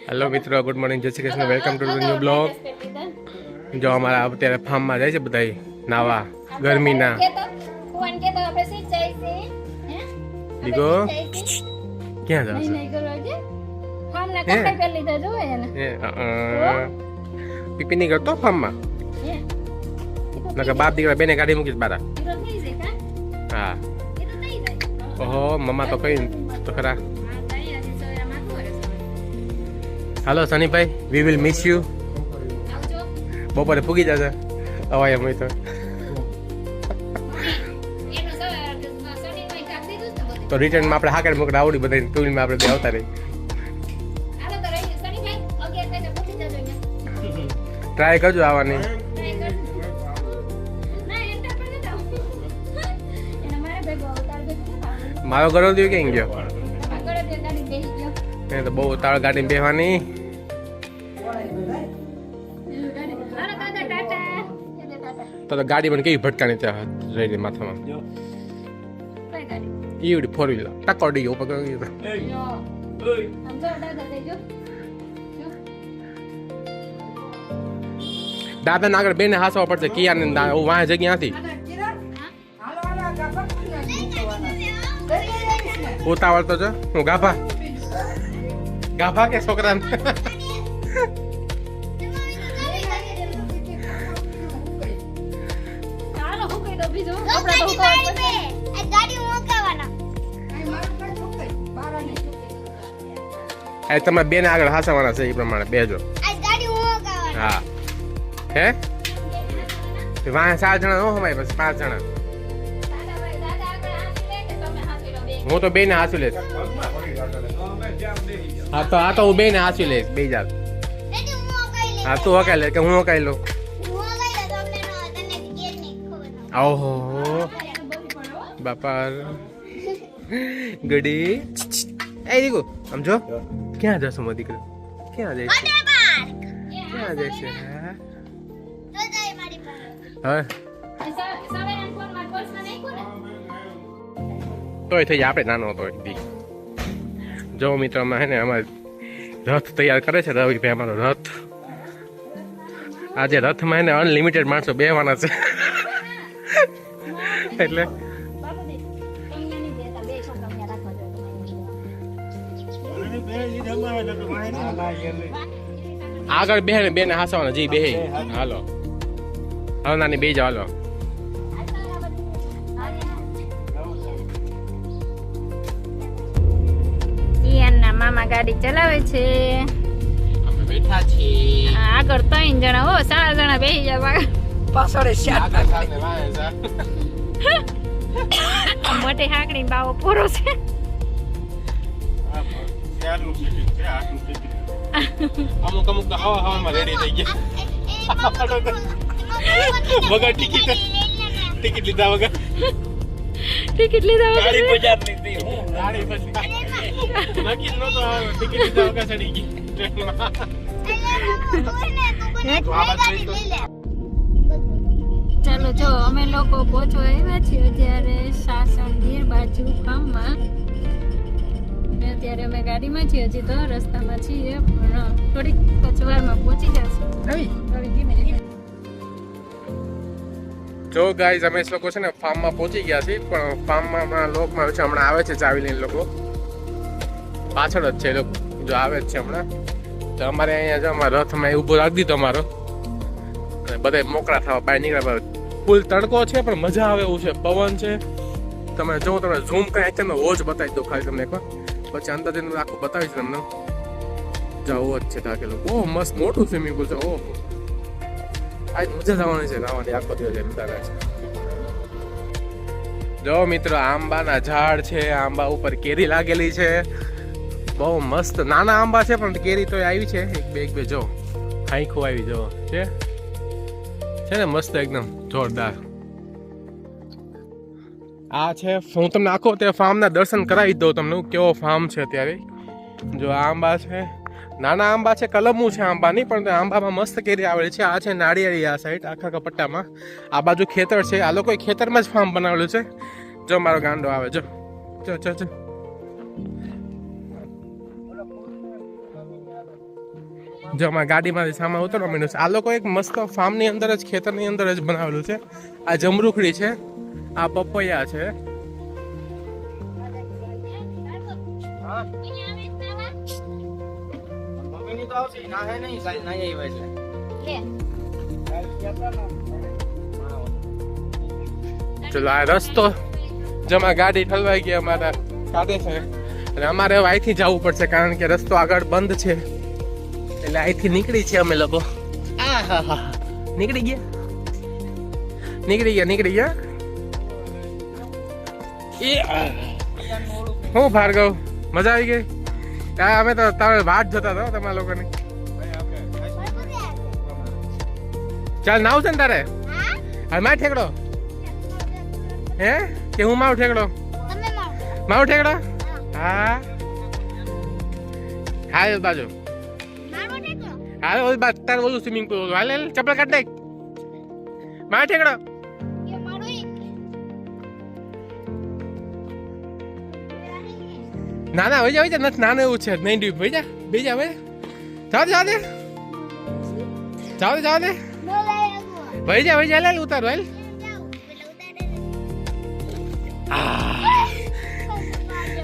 Hello મિત્રો, good morning, જય Shri Krishna, welcome to new blog. જો અમારા અત્યારે ફાર્મમાં જાય છે બધા નાવા ગરમીના. દીકો ક્યાં જાવ પીપી નહીં કરતો ફાર્મમાં? નકર બાપ દીકરા બેને કાઢી મૂકીશ બારા. હા. ઓહો, મમ્મા તો કઈ તો ખરા. હાલો સનીભાઈ, વી વિલ મિસ યુ. બપોરે પૂગી જશે અવાય એમ તો. તો રિટર્નમાં આપણે હાકર મોકડા આવડી બધા ટૂરમાં આપણે આવતા રહી. ટ્રાય કરજો આવવાની. મારો ઘરો દઉં ક્યાં ગયો? તો બહુ ઉતાવળ ગાડી બેહવાની. તો ગાડી મને કેવી ભટકાની ત્યાં રહી માથામાં. ઈવડી ફોર વ્હીલર ટકોડી ગયો પકડી ગયો. દાદા આગળ બેને હાસવા પડશે. કિયા ને વાહ જગ્યા નથી. ઉતાવળ તો જો હું ગાભા ગાભા કે છોકરા તમે બેને આગળ હાસવાના છે એ પ્રમાણે બેજો. હા હે વાહ 7 જણા નો હમાય બસ 5 જણા. હું તો બેને હાસી લઈશ. હા તો હું બેને હાસી લઈશ. બે જાત. હા તું હકાઈ લે કે હું હકાઈ લઉં? ઓહો બાપા ગડી. એ દીકુ સમજો ક્યાં જશો મો દીકરો? ક્યાં જાય છે? ક્યાં જાય છે? હા તોય થઈ જાય. આપણે નાનો હતો દી. જો મિત્રોમાં હે ને અમારે રથ તૈયાર કરે છે રવિભાઈ. અમારો રથ આજે રથમાં હે ને અનલિમિટેડ માણસો બેહવાના છે. એટલે આગળ બેહે બેને હાસવાના જી બેહે. હાલો હાલો નાની બે જાવ. હાલો મામા ગાડી ચલાવે છે. અમે બેઠા છીએ. આગળ 3 જણા હો, 4 જણા બેસી જાવ. પાછળ મોટી હાકડી બાવો પૂરો છે. અમુક અમુક તો હવામાં રેડી થઈ ગયા વગર ટિકિટ લીધા વગર. ટિકિટ લીધા વગર ગાડી બજાર લીધી. ગાડી પછી નક્કી નતો ટિકિટ લીધા વગર ચડી ગઈ. ચાલો જો અમે લોકો પહોંચવા આવ્યા છીએ અત્યારે સાસણ ગીર બાજુ ગામમાં. અત્યારે અમે ગાડીમાં છીએ, હજી તો રસ્તામાં છીએ પણ થોડીક કચવારમાં પહોંચી જશું. જો ગાઈઝ અમે લોકો છે ને ફાર્મમાં પહોંચી ગયા છીએ. પણ ફાર્મમાં લોકમાં છે હમણાં આવે છે ચાવી લઈને લોકો. પાછળ જ છે એ લોકો જો આવે જ છે હમણાં. તો અમારે અહીંયા જો અમારા રથમાં એ ઊભો રાખી દીધો અમારો. અને બધા મોકળા થવા બહાર નીકળ્યા. ફૂલ તડકો છે પણ મજા આવે એવું છે. પવન છે. તમે જો તમે ઝૂમ કરી તમે હોજ બતાવી દો ખાલી તમને એકવાર. પછી અંદર જઈને આખું બતાવીશ તમને. જવો જ છે ઢાકેલો. ઓહ મસ્ત મોટું સ્વિમિંગ પુલ છે. ઓહ આજ મજા જવાની છે નાવાની. આખો દિવસ એમ તારે છે. જો મિત્રો આંબાના ઝાડ છે. આંબા ઉપર કેરી લાગેલી છે. બહુ મસ્ત નાના આંબા છે પણ કેરી તો આવી છે. એક બે જો ખાઈ ખોવાવી જો છે ને મસ્ત એકદમ જોરદાર. આ છે હું તમને આખો તે ફાર્મના દર્શન કરાવી દઉં તમને કેવો ફાર્મ છે અત્યારે. જો આંબા છે, નાના આંબા છે, કલમું છે આંબાની, પણ આંબામાં મસ્ત કેરી આવેલી છે. આ છે નાળિયેરી આ સાઈડ આખા કપટ્ટામાં. આ બાજુ ખેતર છે. આ લોકોએ ખેતરમાં જ ફાર્મ બનાવેલું છે. જો મારો ગાંડો આવે જો જો જો જો જો અમારા ગાડીમાંથી સામાન ઉતરવા માંડ્યો છે. આ લોકો એક મસ્ત ફાર્મની અંદર જ ખેતરની અંદર જ બનાવેલું છે. આ જમરૂખડી છે, આ પપૈયા છે. ચલો આ રસ્તો જમા ગાડી ઠલવાઈ ગઈ અમારા કાઢે છે અને અમારે હવે અહીંથી જવું પડશે કારણ કે રસ્તો આગળ બંધ છે એટલે અહીંથી નીકળી છે અમે લોકો. નીકળી ગયા એ હું ભાર્ગવ મજા આવી ગઈ. અમે તો તમે વાટ જોતા હતા તમારા લોકોની. ચાલ નાવ છે ને તારે હા માર ઠેકડો હે કે હું માવ ઠેકડો હા હા બાજુ હા ઓલી બાજુ તાર ઓલું સ્વિમિંગ પુલ હાલ ચપ્પલ કાઢ નાખ માર ઠેકડો. ના ના વઈ જા નથી નાનું એવું છે નહીં ડ્યુબ વઈ જા બીજા હવે જાવ દે વઈ જા લે ઉતારો હાલ.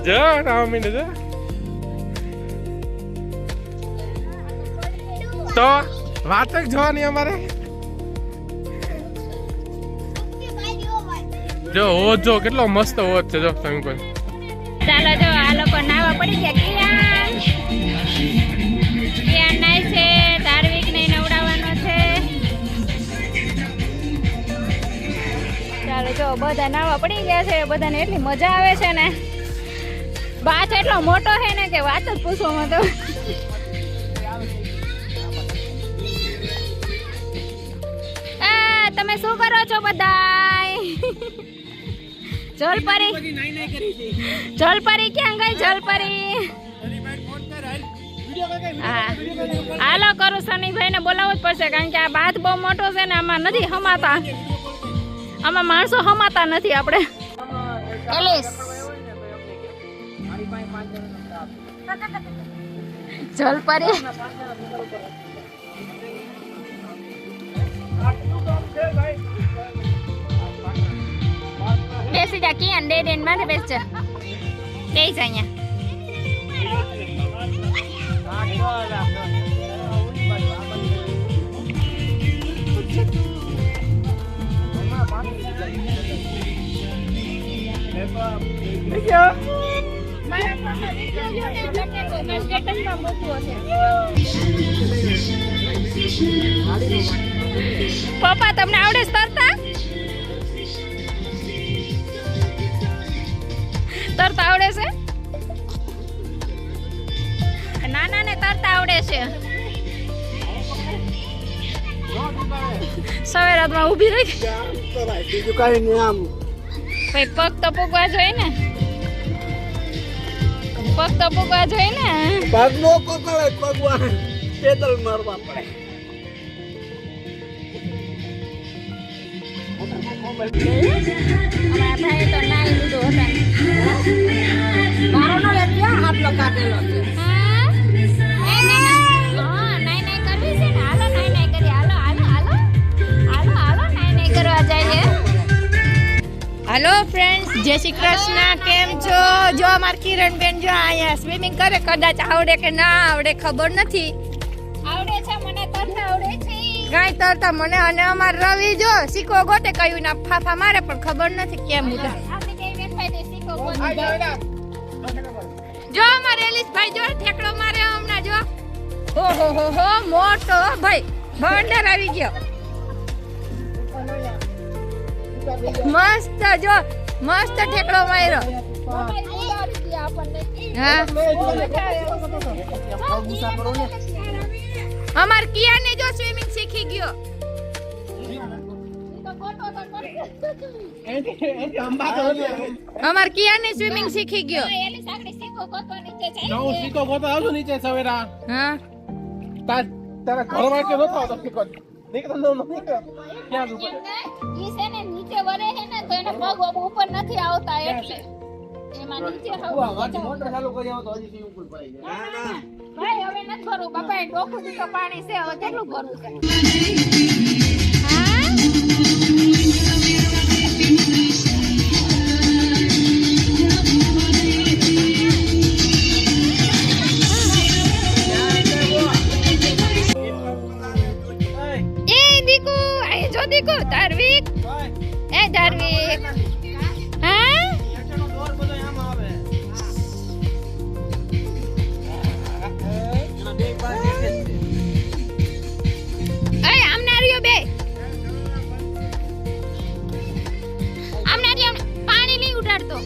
જો 9 મિનિટ જો તો વાત જ જોવાની અમારે. જો હોત જો કેટલો મસ્ત હોત છે જો સ્વિમિંગ પુલ. ચાલો જો આ લોકો નાવા પડી ગયા. કિયાન નાય છે, ધાર્વિક ને નવડાવવાનો છે. ચાલો જો બધા નાવા પડી ગયા છે. બધાને એટલી મજા આવે છે ને. બાથ એટલો મોટો છે ને કે વાત જ પૂછવામાં તો. તમે શું કરો છો બધાય? જલપરી ક્યાં ગઈ? જલપરી હા હાલો કરું. શનિભાઈ ને બોલાવવું જ પડશે કારણ કે આ બાથ બહુ મોટો છે ને આમાં નથી હમાતા. આમાં માણસો હમાતા નથી આપણે. જલપરી બેસી જા કિયાન ડેડ માથે બેસ જા. બેસી જા અહીંયા. પપ્પા તમને આવડે છે તરતા? તરતા આવડે છે? નાના ને તરતા આવડે છે. સવેરાતમાં ઊભી રહી બીજું કઈ નહીં. આમ પગ તો પૂગવા જોઈએ ને. પગ તો પૂગવા જોઈએ ને. પગ નો પકડે ભગવાન પેદલ મારવા પડે. અમારા ભાઈ તો નાઈ લીધું હતા. મારો નો ક્યાં આટલો કાઢેલો છે. હા નાઈ કરવી છે ને. હાલો નાઈ કરી. હાલો નાઈ કરવા જઈએ. હેલો ફ્રેન્ડ્સ, જય શ્રી કૃષ્ણ. કેમ છો? જો અમાર કિરણબેન જો અહીંયા સ્વિમિંગ કરે. કદાચ આવડે કે ના આવડે ખબર નથી. આવડે છે મને તરતા આવડે છે. ગાય તરતા મને અને અમાર રવિ જો શીખો ગોતે કયું ના ફાફા મારે પણ ખબર નથી કેમ ઉતા. આપણે કઈ વેફાઈ દે શીખો જો અમાર એલિસભાઈ જો ઠેકડો મારે હમણાં જો. ઓહો મોટો ભાઈ ભંડાર આવી ગયો. મસ્ત જો મસ્ત ઠેકડો માર્યો. હા અમાર કિયાને જો સ્વિમિંગ શીખી ગયો. અમાર કિયાને સ્વિમિંગ શીખી ગયો. એલી સાકડી શીખો કોતો નીચે જાય. હું સીધો ગોતો આવજો નીચે સવેરા. હા તારા ઘરમાં કે નતો આવતો સીધો. નીકળ ક્યાં ઈ છે ને નીચે વરે છે ને તો એને પગ ઉપર નથી આવતા એટલે. એમાં નીચે હવે મોટર ચાલુ કરી આવો તો હજી સ્વિમિંગ પુલ ભરાઈ જાય. ભાઈ હવે નથી ભરવું બાપા ડોકું તો પાણી છે હવે કેટલું ભરવું છે હા એ દીકુ આય જો દીકુ ધાર્વિક એ ધાર્વિક હા એનો દોર બધો આમાં આવે. એના બે બાર નીચે જ છે. એ આમને આવ્યો બે આમને આવ્યો પાણી નહીં ઉડાડતો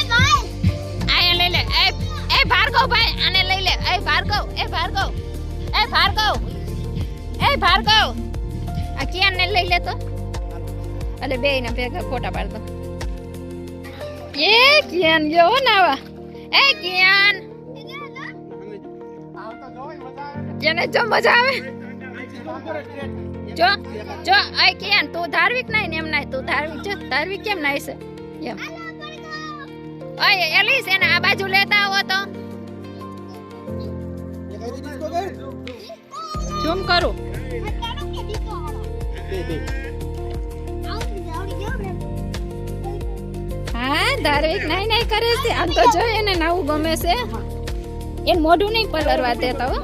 આયા લઈ લે એ ભાર્ગવ ભાઈ આને લઈ લે એ ભાર્ગવ એ ભાર્ગવ એ ભાર્ગવ એ ભાર્ગવ આ કિયાન ને લઈ લે તો અલે બે ને ભેગા ફોટા પાડતો એ કિયાન ગયો નાવા એ કિયાન એને જો મજા આવે જો જો આ કિયાન તું ધાર્વિક નહીં ને એમ નહીં તું ધાર્વિક જો ધાર્વિક કેમ નાય છે એમ ઓય એલિસ એને આ બાજુ લેતા આવો તો ઝૂમ કરું હા ધાર્વિક નહીં નહીં કરે છે આમ તો જો એને નવું ગમે છે એને મોઢું નહીં પલરવા દેતા હો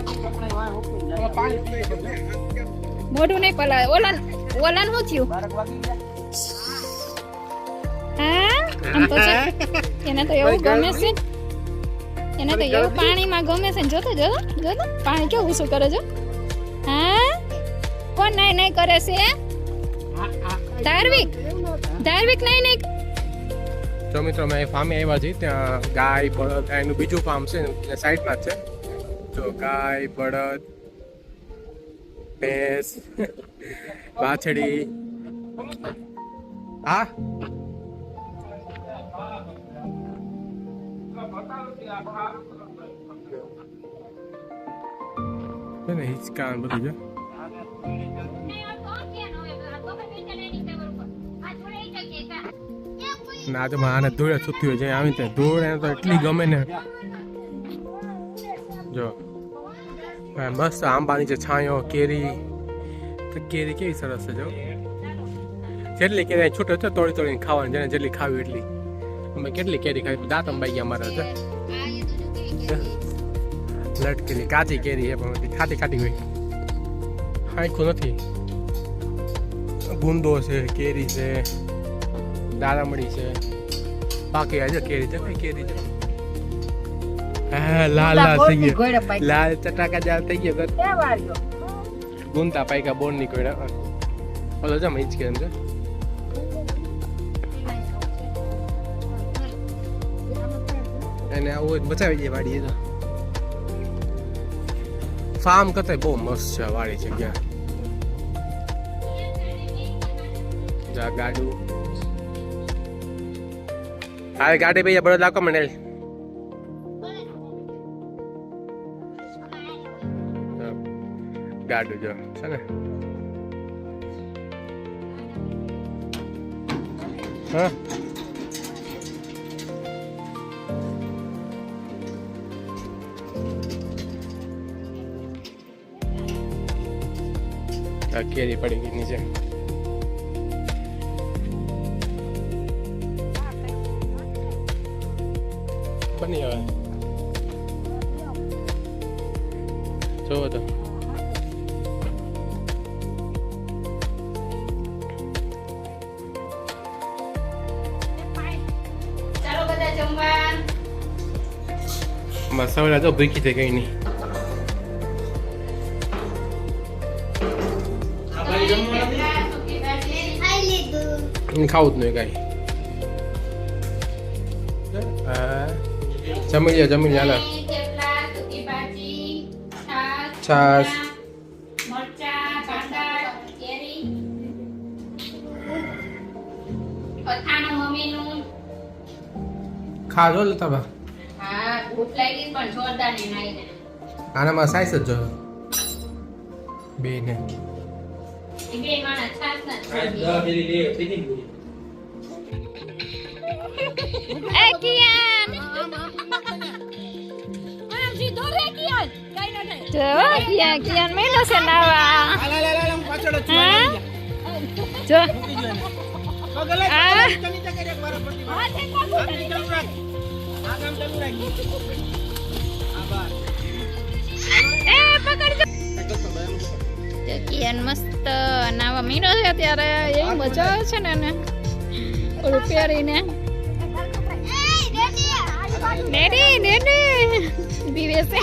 મોઢું નહીં પલર ઓલન ઓલન શું થયું હા આમ તો છે એને તો એવું ગમે છે એને તો એવું પાણીમાં ગમે છે ને જોતો પાણી કેવું ઊંચું કરે છે હા કોણ નહીં નહીં કરે છે ધાર્વિક ધાર્વિક નહીં નહીં જો મિત્રો અમે ફાર્મે આવ્યા છીએ ત્યાં ગાય બળદ એનું બીજું ફાર્મ છે સાઈડમાં જ છે જો ગાય બળદ ભેંસ વાછડી હા છે ને હિંચકા ને બધું છે ના તો આને ધૂળે સુતી હોય છે આવી ત્યાં ધૂળ એને તો એટલી ગમે ને જો મસ્ત આંબાની છે છાંયો કેરી તો કેરી કેવી સરસ છે જો જેટલી કેરી છૂટે છે તોડી તોડીને ખાવાની જેને જેટલી ખાવી એટલી અમે કેટલી કેરી ખાવી દાંત અંબાઈ ગયા અમારા છે લટકેલી કાચી કેરી છે પણ ખાટી ખાટી હોય આખું નથી ગુંદો છે કેરી છે દારામડી છે બાકી આજે કેરી છે કઈ કેરી છે હા લાલ લાલ થઈ ગયો લાલ ચટાકા જાલ થઈ ગયો ગુંતા પાઈકા બોન નીકળ્યા ઓલો જમ ઈચ કેમ છે એને આવું બચાવી દે વાડી તો ફાર્મ કરતા બહુ મસ્ત છે વાડી છે ક્યાં જા ગાડું હા ગાડી ભૈયા બળદ લાકો મને ગાડું જો છે ને હા કેરી પડી ગઈ નીચે બની હવે જોવો તો ચાલો બધા જમવા મસાલા તો ભૂખી થઈ ગઈ નહીં ખાવું જ નહીં કાંઈ જમી લે હાલો છાસ ખાજો લેતા બા આનામાં સાઈઝ જ જો બે ને બે માણસ છાસના એ કિયાન આમ સીધો રે કિયાન કઈ ન થાય જો કિયાન મેલો છે નાવા પાછળ જ હા જો પગલે આ. નીચે કરી એક વાર પડી હા તે કાકુ આ ચાલુ રાખ આ કામ ચાલુ રાખ આ બાર એ પકડજો જો કિયાન મસ્ત નાવા મીનો છે અત્યારે એવી મજા આવે છે ને એને ઓલું પહેરીને ડેડી ડેડી બીવે છે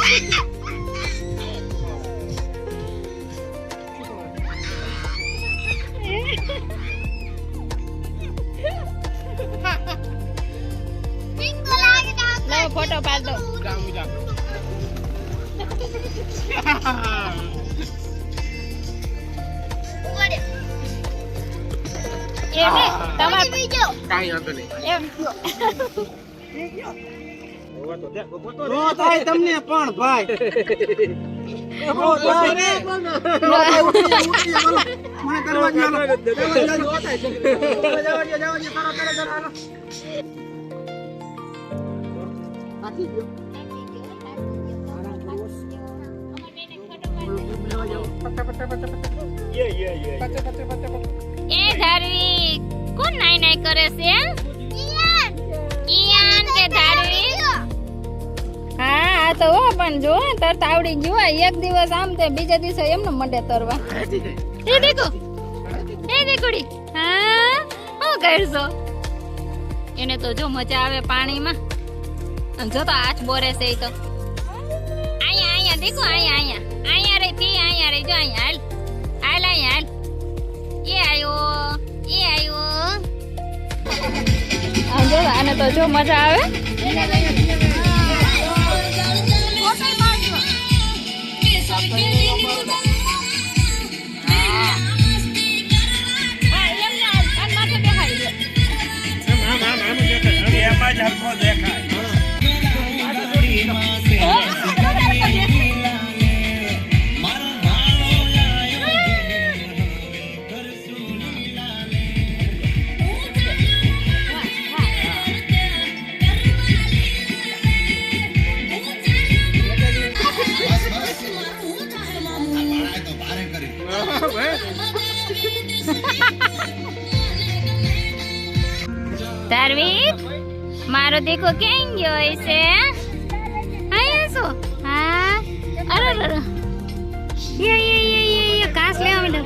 લો ફોટો પાડ દો જામ જામ એમ ને તમાર કાંઈ વાંધો નહીં એમ નો થાય તમને પણ ભાઈ નો થાય રે મને કરવા દો નો થાય જવા દે સારો કરે જરા આથી ગયો એ ધારવી કોણ નાઈ નાઈ કરે છે કિયાન કે ધારવી હા આ તો હો પણ જો તરત આવડી ગયું હોય. એક દિવસ આમ તે બીજા દિવસે એમને મંડે તરવા એ દેખોડી હા શું કરશો એને તો જો મજા આવે પાણીમાં અને જો તો હાથ બોરે છે ઈ તો અહીંયા દેખો અહીંયા રે થી અહીંયા રે જો અહીંયા હાલ અહીંયા હાલ આમ જો આને તો જો મજા આવે એમાં જ હરખો દેખાય ધાર્મિક મારો દેખો ક્યાં ગયો છે અહીંયા શું હા અરે ઘાસ લેવા માંડો